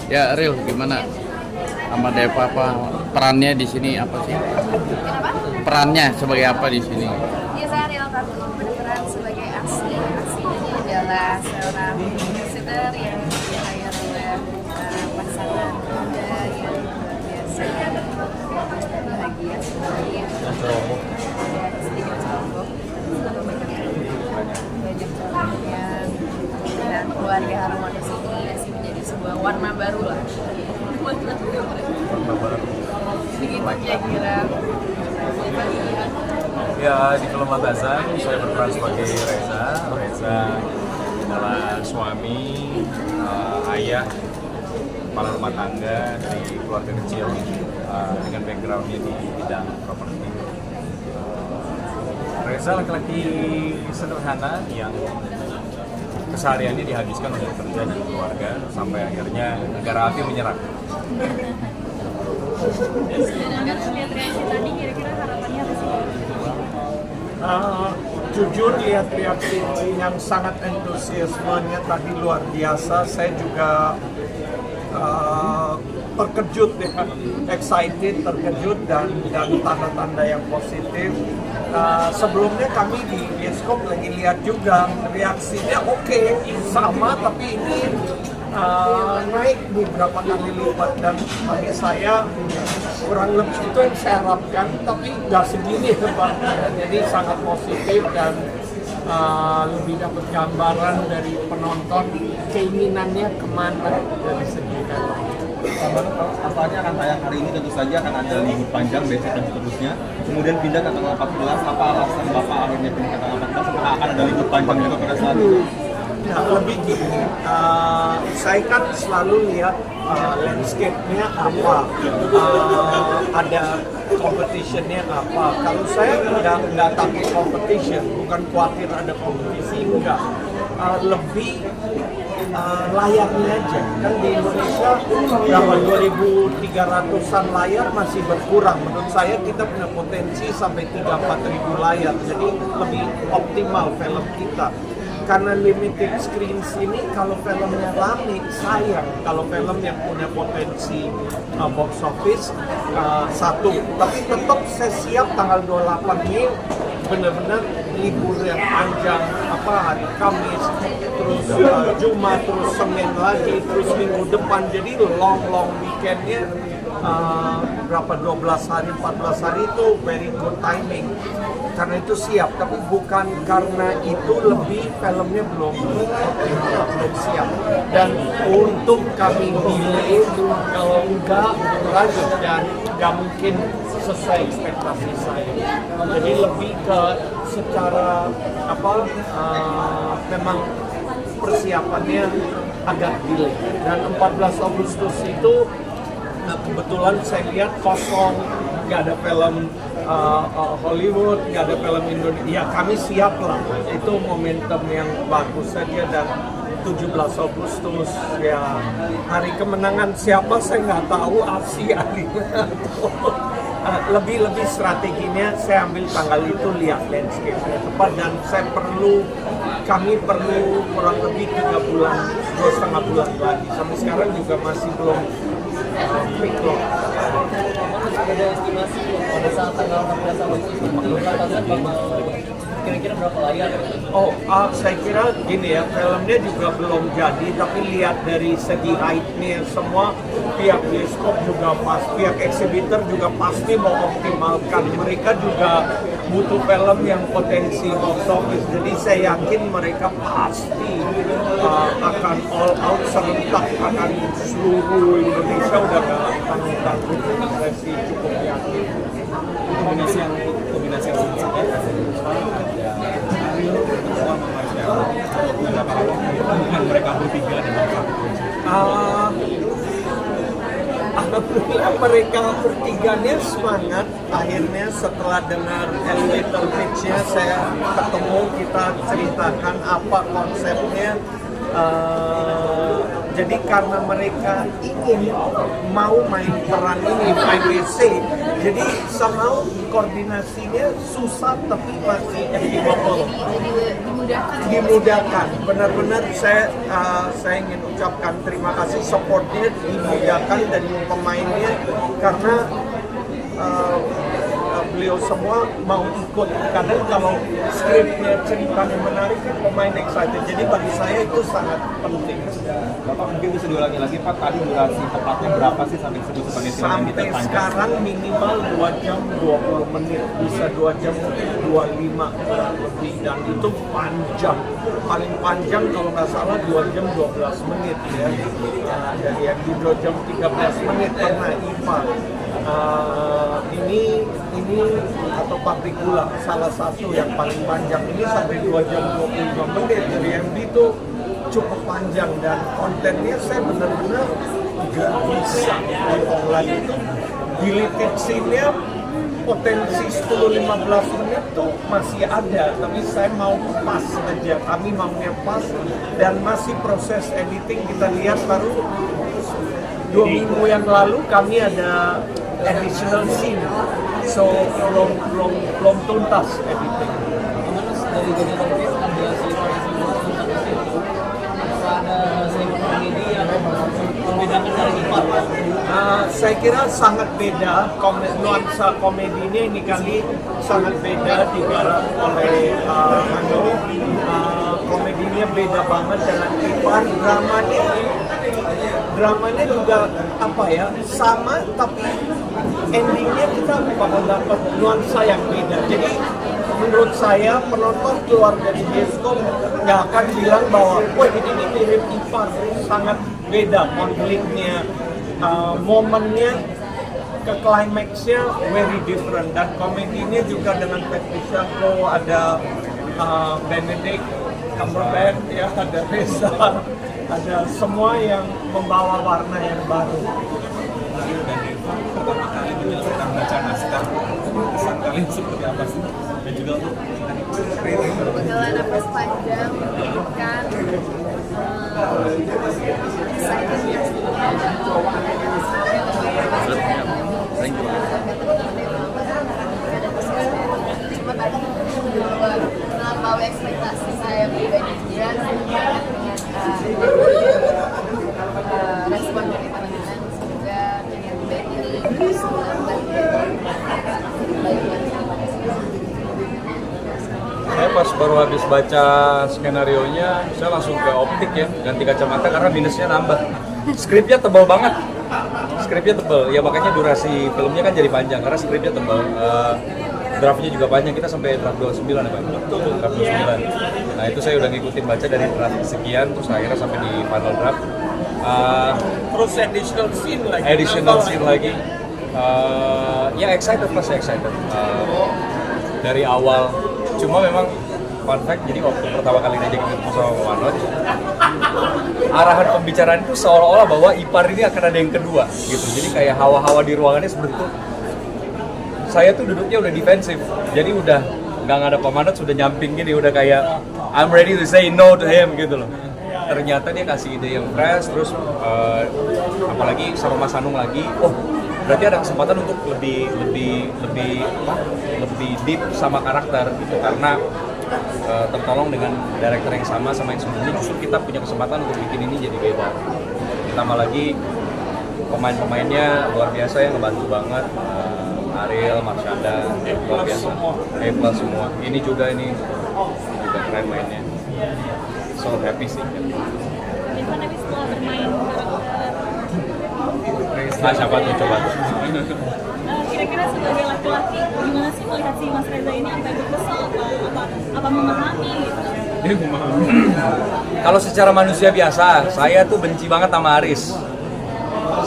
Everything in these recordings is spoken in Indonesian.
Ya, Ril, gimana sama Deva apa perannya di sini apa sih? Kenapa? Perannya sebagai apa di sini? Ya, saya Ariel Kartun berperan sebagai Aksi. Aksi ini adalah seorang visitor yang dilayar oleh pasangan muda yang luar biasa bahagia semuanya. Sedikit ceroboh, banyak yang dan keluarga harmonis ini masih menjadi sebuah warna baru lah. Begitu kira-kira. Ya, di film Batasan saya berperan sebagai Reza. Reza adalah suami, ayah, kepala rumah tangga dari keluarga kecil dengan backgroundnya di bidang properti. Reza laki-laki sederhana yang kesehariannya dihabiskan untuk kerja dan keluarga sampai akhirnya negara api menyerang. Dengan lihat reaksi tadi kira-kira harapannya apa sih? Jujur lihat reaksi yang sangat antusiasmenya tadi luar biasa. Saya juga terkejut ya, excited, terkejut dan tanda-tanda yang positif. Sebelumnya kami di bioskop lagi lihat juga reaksinya oke, sama tapi ini naik beberapa kali lipat dan bagi saya kurang lebih itu yang saya harapkan, tapi nggak segini ya Pak. Jadi sangat positif dan lebih dapat gambaran dari penonton keinginannya kemana dari segi film. Apanya akan tayang hari ini, tentu saja akan ada libur panjang besok dan seterusnya. Kemudian pindah ke tanggal 14, apa alasan Bapak akhirnya pindah ke tanggal 14? Apakah akan ada libur panjang juga pada saat itu? Nah, lebih gini, saya kan selalu lihat landscape-nya apa, ada competition-nya apa. Kalau saya nggak takut competition, bukan khawatir ada kompetisi, enggak. Lebih layarnya aja, kan di Indonesia berapa 2.300-an layar masih berkurang. Menurut saya kita punya potensi sampai 3-4 ribu layar, jadi lebih optimal film kita. Karena limited screens ini, kalau filmnya rame, sayang. Kalau film yang punya potensi box office, satu. Tapi tetap saya siap tanggal 28 Mei, benar-benar libur yang panjang, hari Kamis, terus Jumat, terus Senin lagi, terus minggu depan. Jadi long weekendnya, berapa 12 hari, 14 hari itu very good timing. Karena itu siap, tapi bukan karena itu lebih filmnya belum siap. Dan untuk kami delay, kalau enggak lanjut dan nggak mungkin sesuai ekspektasi saya. Jadi lebih ke secara memang persiapannya agak delay. Dan 14 Agustus itu kebetulan saya lihat kosong, nggak ada film Hollywood, nggak ada film Indonesia. Ya kami siap lah, itu momentum yang bagus saja. Dan 17 Agustus ya hari kemenangan siapa saya nggak tahu, Asia lebih strateginya saya ambil tanggal itu, lihat landscape-nya tepat, dan kami perlu kurang lebih 3 bulan, 2,5 bulan lagi. Sampai sekarang juga masih belum pick lock. Ada estimasi pada saat tanggal 14 Agustus kira-kira berapa layar? Saya kira gini ya, filmnya juga belum jadi, tapi lihat dari segi height-nya semua, pihak bioskop juga pihak exhibitor juga pasti mau optimalkan. Mereka juga butuh film yang potensi box office, jadi saya yakin mereka pasti akan all out serentak, akan seluruh Indonesia, udah gak tanggung-tanggung. Saya sih cukup yakin. Kombinasi yang sangat ada Ariel bersama Marcel, beberapa hubungan mereka bertiga dengan Pak. Alhamdulillah mereka bertiganya semangat. Akhirnya setelah dengar elevator pitch-nya, saya ketemu, kita ceritakan apa konsepnya. Jadi karena mereka ingin mau main peran ini 5WC, jadi somehow koordinasinya susah tapi masih achievable. Dimudahkan. Benar-benar saya ingin ucapkan terima kasih, supportnya dimudahkan dari pemainnya karena beliau semua mau ikut. Kadang kalau skripnya ceritanya menarik kan pemain excited. Jadi bagi saya itu sangat penting. Bapak mungkin bisa diulangi lagi Pak, tadi durasi tepatnya berapa sih sampai disebut sebagai film yang Sampai diterpanjang? sekarang minimal 2 jam 20 menit, bisa 2 jam 25 lebih, dan itu panjang. Paling panjang kalau nggak salah 2 jam 12 menit ya. Dari yang di 2 jam 13 menit pernah IPA. Ini atau pabrik gula salah satu yang paling panjang, ini sampai 2 jam 25 menit. Jadi MB itu cukup panjang dan kontennya saya benar-benar nggak bisa ngomong lagi. Itu deleted scene-nya potensi 10-15 menit tuh masih ada, tapi saya mau pas aja, kami maunya pas, dan masih proses editing. Kita lihat baru 2 minggu yang lalu kami ada additional scene, so belum tuntas editing. Terus dari Gajalan Film ada selipar komedi yang membedakan dari IPAR. Saya kira sangat beda, nuansa komedinya ini kali sangat beda digarap oleh komedinya beda banget dengan IPAR. Dramanya juga apa ya, sama tapi endingnya kita bakal dapat nuansa yang beda. Jadi menurut saya penonton keluar dari bioskop nggak akan bilang bahwa wah ini mirip IPAR. Sangat beda konfliknya, momennya ke climaxnya very different, dan komedinya juga dengan Patricia Ko, ada Benedict Cumberbatch ya, ada Reza, ada semua yang membawa warna yang baru. Pertama kali menyelesaikan baca naskah, kesan kalian seperti apa sih? Dan juga untuk Perjalanan nafas panjang, menyenangkan, excitednya Thank you. cuma tadi melampaui ekspektasi saya pribadi dan respon dari teman-teman. Semoga yang baik ini bisa menambah Saya pas baru habis baca skenario-nya, saya langsung ke optik ya, ganti kacamata karena minusnya nambah. Skripnya tebal banget, ya makanya durasi filmnya kan jadi panjang karena skripnya tebal. Draftnya juga panjang, kita sampai draft 29 ya Pak? Draft 29. Nah itu saya udah ngikutin baca dari draft sekian, terus akhirnya sampai di final draft. Terus additional scene lagi. Ya excited. Dari awal, cuma memang fun fact, jadi waktu pertama kali diajak ketemu sama Manoj, arahan pembicaraan itu seolah-olah bahwa IPAR ini akan ada yang kedua gitu. Jadi kayak hawa-hawa di ruangannya seperti itu. Saya tuh duduknya udah defensif, jadi udah nggak ada Pak Manoj, sudah nyamping gini, udah kayak I'm ready to say no to him gitu loh. Ternyata dia kasih ide yang fresh, terus apalagi sama Mas Anung lagi, oh berarti ada kesempatan untuk lebih deep sama karakter gitu, karena tertolong dengan director yang sama yang sebelumnya, justru kita punya kesempatan untuk bikin ini jadi beda. Ditambah lagi pemain-pemainnya luar biasa yang ngebantu banget, Ariel, Marshanda, luar biasa, A+ semua. Ini juga keren mainnya. So happy sih. Irfan habis setelah bermain karakter, Siapa tuh coba? kira-kira sebagai laki-laki gimana sih melihat si Mas Reza ini, sampai berkesal apa memahami gitu? Kalau secara manusia biasa, saya tuh benci banget sama Aris.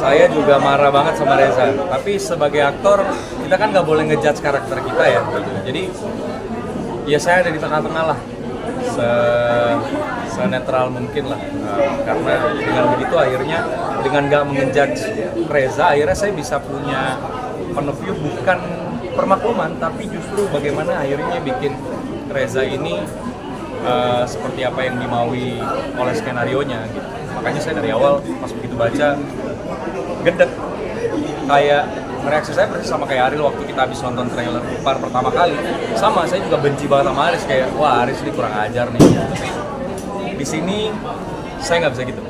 Saya juga marah banget sama Reza. Tapi sebagai aktor, kita kan nggak boleh ngejudge karakter kita ya. Gitu. Jadi, ya saya ada di tengah-tengah lah. Netral mungkin lah, karena dengan begitu akhirnya dengan nggak mengejudge Reza, akhirnya saya bisa punya point of view, bukan permakluman tapi justru bagaimana akhirnya bikin Reza ini seperti apa yang dimaui oleh skenarionya gitu. Makanya saya dari awal pas begitu baca gedek, kayak reaksi saya persis sama kayak Ariel waktu kita habis nonton trailer Par pertama kali. Sama, saya juga benci banget sama Aris, kayak wah Aris ini kurang ajar nih. Tapi di sini saya nggak bisa gitu,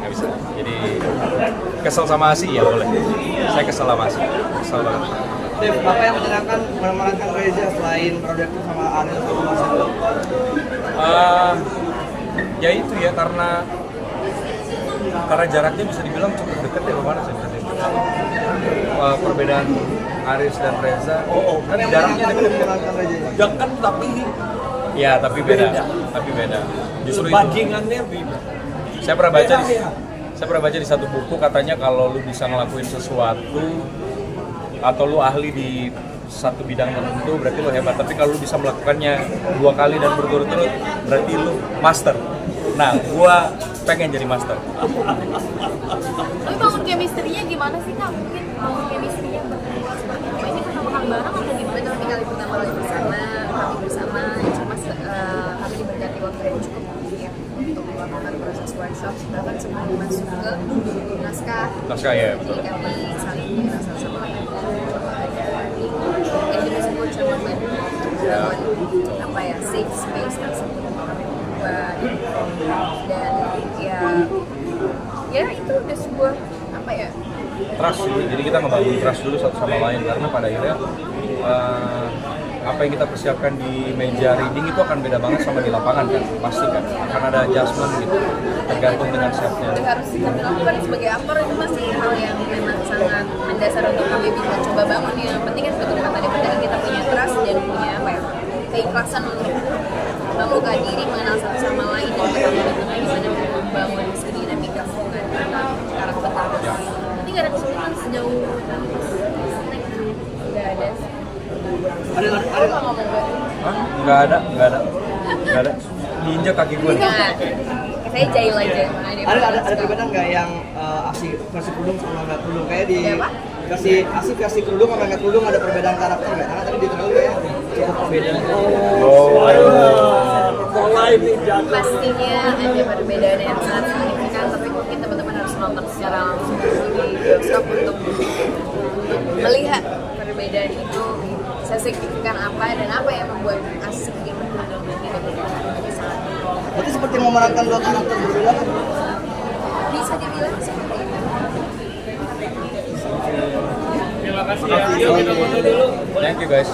nggak bisa. Jadi kesel sama Asi ya boleh. Saya kesel sama Asi, kesel banget. Dev, apa yang memenangkan Reza selain produktif sama Ariel sama Marcelo? Ya itu ya, karena jaraknya bisa dibilang cukup dekat ya, bagaimana sih berarti? Perbedaan Aris dan Reza, kan jaraknya dekat tapi ya tapi beda. Justru itu Bandingannya beda. saya pernah baca di satu buku, katanya kalau lu bisa ngelakuin sesuatu atau lu ahli di satu bidang tertentu berarti lu hebat, tapi kalau lu bisa melakukannya 2 kali dan berturut-turut berarti lu master. Nah, gua pengen jadi master. Tapi bangun chemistry-nya gimana sih Kak? Mungkin bangun chemistry-nya berdua seperti apa? Ini pertama kali bareng atau gimana? Betul, kali pertama kali bersama, kami bersama, cuma kami diberkati waktu yang cukup ya untuk melakukan proses workshop, bahkan sebelum masuk ke naskah. Naskah ya, betul. Jadi kami saling mengenal satu sama lain. Yang disebut sama apa ya, safe space tersebut kami buat, dan ya itu udah sebuah apa ya, Trust sih. Jadi kita ngebangun trust dulu satu sama lain, karena pada akhirnya apa yang kita persiapkan di meja reading itu akan beda banget sama di lapangan kan, pasti kan akan ada adjustment gitu, tergantung dengan chefnya. itu harus kami lakukan sebagai aktor. Itu masih hal yang memang sangat mendasar untuk kami bisa coba bangun. Yang penting kan betul kata dia, penting kita punya trust dan punya apa ya, keikhlasan untuk membuka diri, mengenal satu sama lain, dan betul-betul gimana membangun dinamika hubungan antara karakter karakter. Nanti nggak ada kesulitan sejauh nggak ada. Ada ngomong gak? Hah? Nggak ada. Diinjak kaki gue. Enggak. Saya jahil aja. Ada perbedaan nggak yang Asi versi kerudung sama nggak kerudung? Kayak di Ada apa? Asi versi kerudung sama nggak kerudung ada perbedaan karakter nggak? Karena tadi di trailer ya cukup beda. Mulai nih jatuh. Pastinya ada perbedaan yang sangat signifikan, tapi mungkin teman-teman harus nonton secara langsung di bioskop untuk melihat perbedaan itu sesignifikan apa dan apa yang membuat asik yang betul-betul ini sangat Berarti seperti memerankan 2 karakter berbeda kan? bisa dibilang seperti itu. Thank you guys.